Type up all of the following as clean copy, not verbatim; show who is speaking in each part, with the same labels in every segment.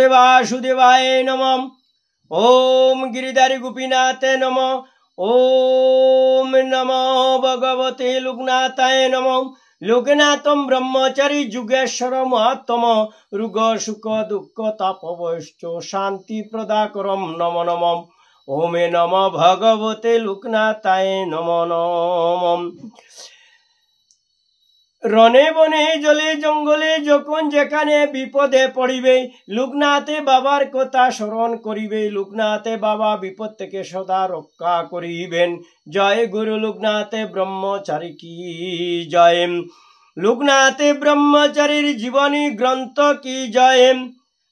Speaker 1: भगवते वासुदेवाय नमः। ओम गिरिधारी गोपीनाथे नमः। ओम नमो भगवते लोकनाथाय नमः। लोकनाथम ब्रह्मचारी जुगेश्वर महात्म रुग सुख दुख तापवश्च शांति प्रदाकरम नमो नमः। ओम नमो भगवते लोकनाथाय नमो नमः। रणे बने जले जंगले যখন যেখানে বিপদে পড়িবে লোকনাথে বাবার কথা স্মরণ করিবে। লোকনাথে বাবা বিপদ থেকে সদা রক্ষা করিবেন। জয় গুরু লোকনাথে ব্রহ্মচারী কি জয়। লোকনাথে ব্রহ্মচারীর জীবনী গ্রন্থ কি জয়।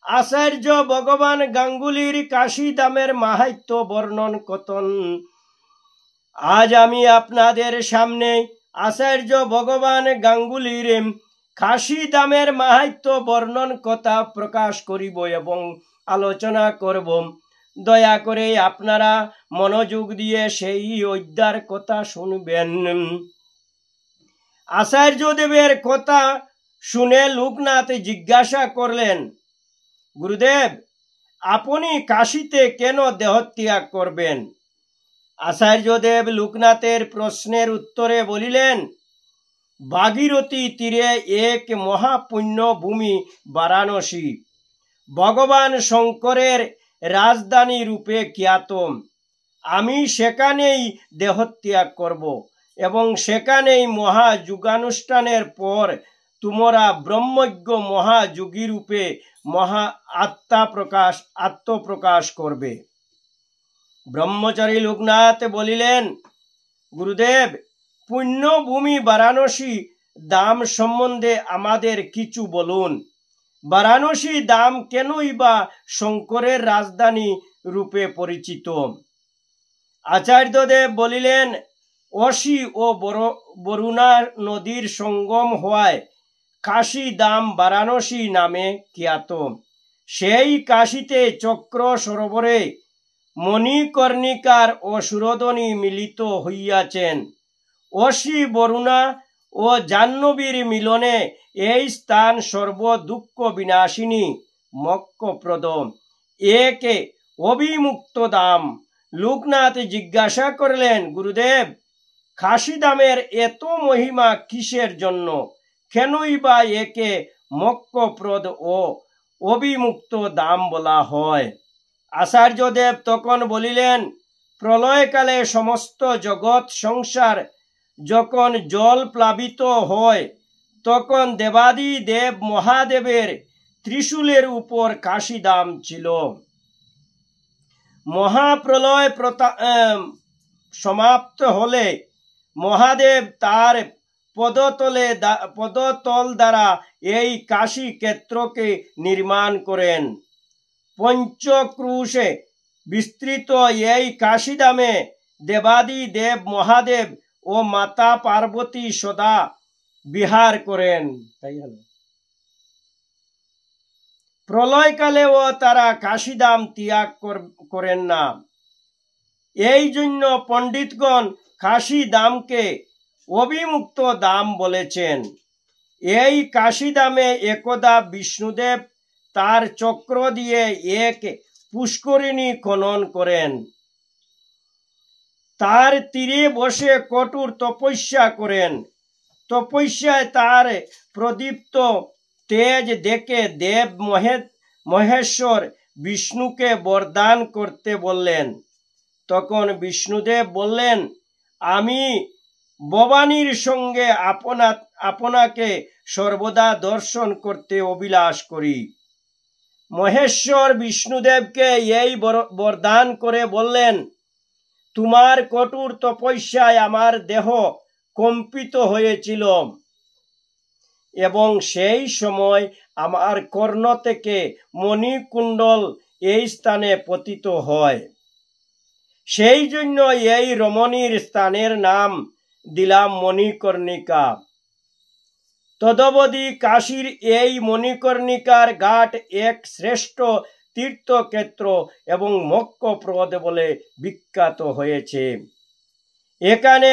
Speaker 1: আচার্য ভগবান গাঙ্গুলির কাশী ধামের মাহাত্ম্য বর্ণন কথন। আজ আমি আপনাদের সামনে আচার্য ভগবান গাঙ্গুলির কাশী ধামের মাহাত্ম্য বর্ণন কথা প্রকাশ করিব এবং আলোচনা করব। দয়া করে আপনারা মনোযোগ দিয়ে সেই অধ্যায়ের কথা শুনবেন। আচার্যদেবের কথা শুনে লোকনাথ জিজ্ঞাসা করলেন, গুরুদেব আপনি কাশীতে কেন দেহত্যাগ করবেন? আচার্যদেব লোকনাথের প্রশ্নের উত্তরে বলিলেন, ভাগীরথী তীরে এক মহাপুণ্য ভূমি বারাণসী ভগবান শঙ্করের রাজধানী রূপে খ্যাত। আমি সেখানেই দেহত্যাগ করব এবং সেখানেই মহাযুগানুষ্ঠানের পর তোমরা ব্রহ্মজ্ঞ মহাযোগী রূপে মহা আত্মপ্রকাশ করবে। ব্রহ্মচারী লোকনাথ বলিলেন, গুরুদেব পুণ্যভূমি বারাণসী ধাম সম্বন্ধে আমাদের কিছু বলুন। বারাণসী ধাম কেনই বা শঙ্করের রাজধানী রূপে পরিচিত? আচার্যদেব বলিলেন, অসি ও বরুণা নদীর সঙ্গম হওয়ায় কাশী ধাম বারাণসী নামে খ্যাত। সেই কাশীতে চক্র সরোবরে মণিকর্ণিকার ও সুরধনী মিলিত হইয়াছেন। অসি বরুণা ও জাহ্নবীর মিলনে এই স্থান সর্ব দুঃখ বিনাশিনী মোক্ষপ্রদ এক অবিমুক্ত ধাম। লোকনাথ জিজ্ঞাসা করলেন, গুরুদেব কাশী ধামের এত মহিমা কিসের জন্য? কেনই বা একে মোক্ষপ্রদ ও অবিমুক্ত ধাম বলা হয়? আচার্যদেব তখন বলিলেন, প্রলয়কালে সমস্ত জগৎ সংসার যখন জল প্লাবিত হয় তখন দেবাদি দেব মহাদেবের ত্রিশূলের উপর কাশীধাম ছিল। মহাপ্রলয় সমাপ্ত হলে মহাদেব তার পদতল দ্বারা এই কাশী ক্ষেত্রকে নির্মাণ করেন। পঞ্চক্রুশে বিস্তৃত এই কাশীধামে দেবাদি দেব মহাদেব ও মাতা পার্বতী সদা বিহার করেন। তাই হলো, প্রলয়কালেও তারা কাশীধাম ত্যাগ করেন না। এই জন্য পণ্ডিতগণ কাশীধামকে অবিমুক্ত ধাম বলেছেন। এই কাশীধামে একদা বিষ্ণুদেব তার চক্র দিয়ে এক পুষ্করিণী খনন করেন। তার তীরে বসে কঠোর তপস্যা করেন। তপস্যায় তার প্রদীপ্ত তেজ দেখে দেব মহেশ্বর বিষ্ণুকে বরদান করতে বললেন। তখন বিষ্ণুদেব বললেন, আমি ভবানীর সঙ্গে আপনাকে সর্বদা দর্শন করতে অভিলাষ করি। মহেশ্বর বিষ্ণুদেবকে এই বরদান করে বললেন, তোমার কঠোর তপস্যায় আমার দেহ কম্পিত হয়েছিল এবং সেই সময় আমার কর্ণ থেকে মণিকুণ্ডল এই স্থানে পতিত হয়। সেই জন্য এই রমণীর স্থানের নাম দিলাম মণিকর্ণিকা। তদবধি কাশীর এই মণিকর্ণিকার ঘাট এক শ্রেষ্ঠ তীর্থক্ষেত্র এবং মোক্ষপ্রদ বলে বিখ্যাত হয়েছে। এখানে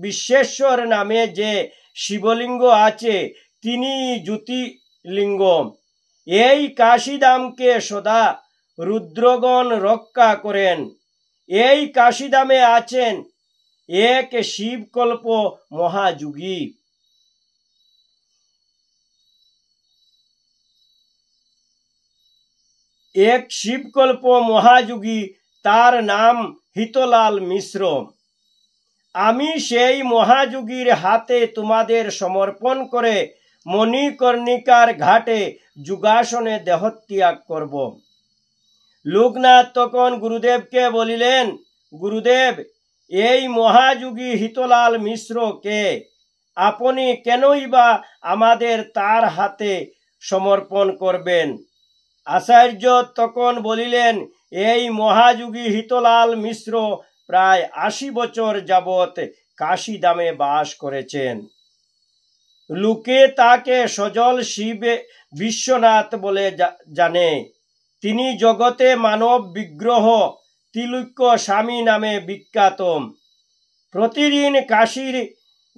Speaker 1: বিশ্বেশ্বর নামে যে শিবলিঙ্গ আছে তিনি জ্যোতির্লিঙ্গ। এই কাশিদামকে সদা রুদ্রগণ রক্ষা করেন। এই কাশিদামে আছেন এক শিবকল্প মহাযোগী। এক শিবকল্প মহাযোগী, তার নাম হিতলাল মিশ্র। আমি সেই মহাযোগীর হাতে তোমাদের সমর্পণ করে মণিকর্ণিকার ঘাটে যুগাসনে দেহত্যাগ করব। লোকনাথ তখন গুরুদেবকে বলিলেন, গুরুদেব, এই মহাযোগী হিতলাল মিশ্র কে? আপনি কেনই বা আমাদের তার হাতে সমর্পণ করবেন? আচার্য তখন বলিলেন, এই মহাযোগী হিতলাল মিশ্র প্রায় ৮০ বছর যাবৎ কাশিদামে বাস করেছেন। লোকে তাকে সজল শিব বিশ্বনাথ বলে জানে। তিনি জগতে মানব বিগ্রহ তিলক্য স্বামী নামে বিখ্যাত। প্রতিদিন কাশীর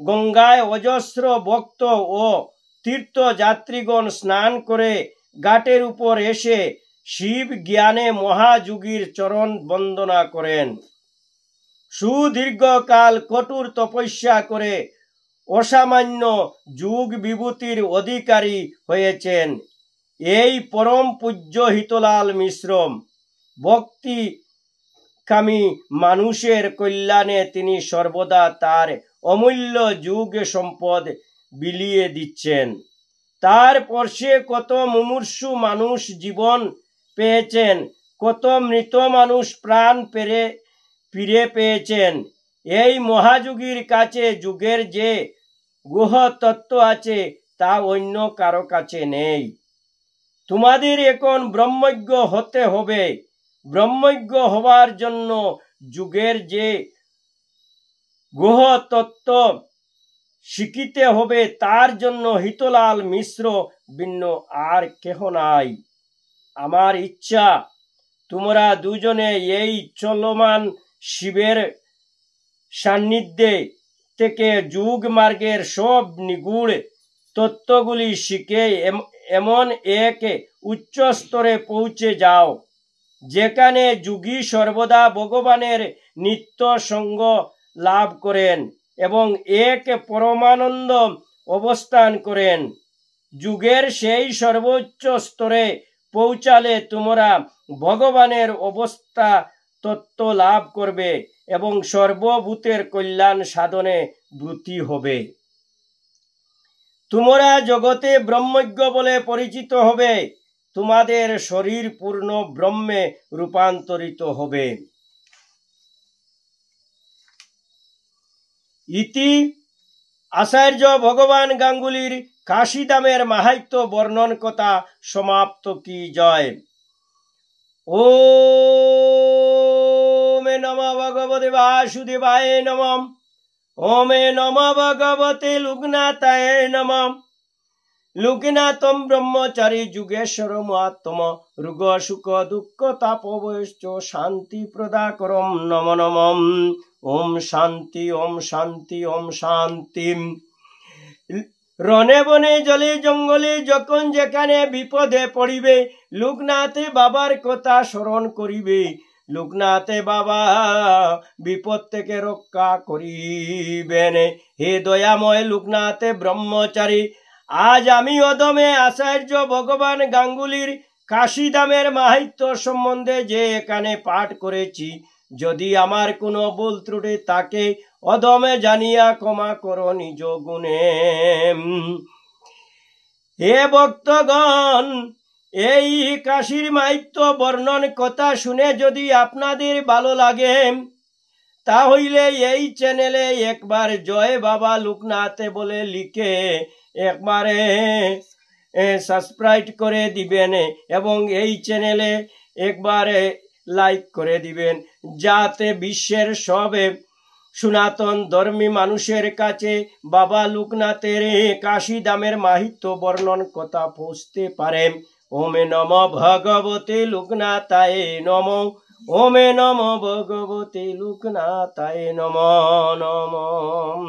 Speaker 1: গঙ্গায় অজস্র ভক্ত ও তীর্থযাত্রীগণ স্নান করে ঘাটের উপর এসে শিব জ্ঞানে মহাযোগীর চরণ বন্দনা করেন। সুদীর্ঘকাল কঠোর তপস্যা করে অসামান্য যুগ বিভূতির অধিকারী হয়েছেন এই পরম পূজ্য হিতলাল মিশ্র। ভক্তিকামী মানুষের কল্যাণে তিনি সর্বদা তার অমূল্য যুগ সম্পদ বিলিয়ে দিচ্ছেন। তার পরশে কত মুমূর্ষু মানুষ জীবন পেয়েছেন, কত মৃত মানুষ প্রাণ ফিরে পেয়েছেন। এই মহাযোগীর কাছে যুগের যে গুহ তত্ত্ব আছে তা অন্য কারো কাছে নেই। তোমাদের এখন ব্রহ্মজ্ঞ হতে হবে। ব্রহ্মজ্ঞ হওয়ার জন্য যুগের যে গুহ তত্ত্ব শিখিতে হবে, তার জন্য হিতলাল মিশ্র ভিন্ন আর কেহ নাই। আমার ইচ্ছা তোমরা দুজনে এই চলমান শিবের সান্নিধ্যে থেকে যুগ মার্গের সব নিগুড় তত্ত্বগুলি শিখে এমন এক উচ্চ স্তরে পৌঁছে যাও যেখানে যোগী সর্বদা ভগবানের নিত্য সঙ্গ লাভ করেন এবং এক পরমানন্দ অবস্থান করেন। যুগের সেই সর্বোচ্চ স্তরে পৌঁছালে তোমরা ভগবানের অবস্থা তত্ত্ব লাভ করবে এবং সর্বভূতের কল্যাণ সাধনে ব্রতী হবে। তোমরা জগতে ব্রহ্মজ্ঞ বলে পরিচিত হবে। তোমাদের শরীর পূর্ণ ব্রহ্মে রূপান্তরিত হবে। ইতি আচার্য ভগবান গাঙ্গুলির কাশিদামের মাহাত্ম্য বর্ণন কথা সমাপ্ত। কি জয়। ওম নমঃ ভগবতে বাসুদেবায় নমঃ। ওম নমঃ ভগবতে লোকনাথায় নমঃ। লোকনাথম ব্রহ্মচারী যুগেশ্বর মহাত্ম রোগ সুখ দুঃখ তাপবয়শ্চ শান্তি প্রদাকরম নম নমঃ। ওম শান্তি, ওম শান্তি, ওম শান্তি। রনে বনে জলে জঙ্গলে যখন যেখানে বিপদে পড়িবে, লোকনাথে বাবার কথা স্মরণ করিবে। লোকনাথে বাবা বিপদ থেকে রক্ষা করিবেন। হে দয়াময় লোকনাথে ব্রহ্মচারী, আজ আমি অদমে আচার্য ভগবান গাঙ্গুলির কাশিদামের মাহাত্ম্য সম্বন্ধে যে এখানে পাঠ করেছি, যদি আমার কোনো ভুল ত্রুটি থাকে অদমে জানিয়া ক্ষমা করো নিজ গুণে। হে ভক্তগণ, এই কাশীর মাহাত্ম্য বর্ণন কথা শুনে যদি আপনাদের ভালো লাগে, তাহলে এই চ্যানেলে একবার জয় বাবা লোকনাথে বলে লিখে একবারে সাবস্ক্রাইব করে দিবেন এবং এই চ্যানেলে একবারে লাইক করে দিবেন, যাতে বিশ্বের সবে সনাতন ধর্মী মানুষের কাছে বাবা লোকনাথের কাশিদামের মাহাত্ম্য বর্ণন কথা পৌঁছতে পারে। ওম নমঃ ভগবতে লোকনাথায় নমঃ। ওম নমঃ ভগবতে লোকনাথায় নমঃ নমঃ।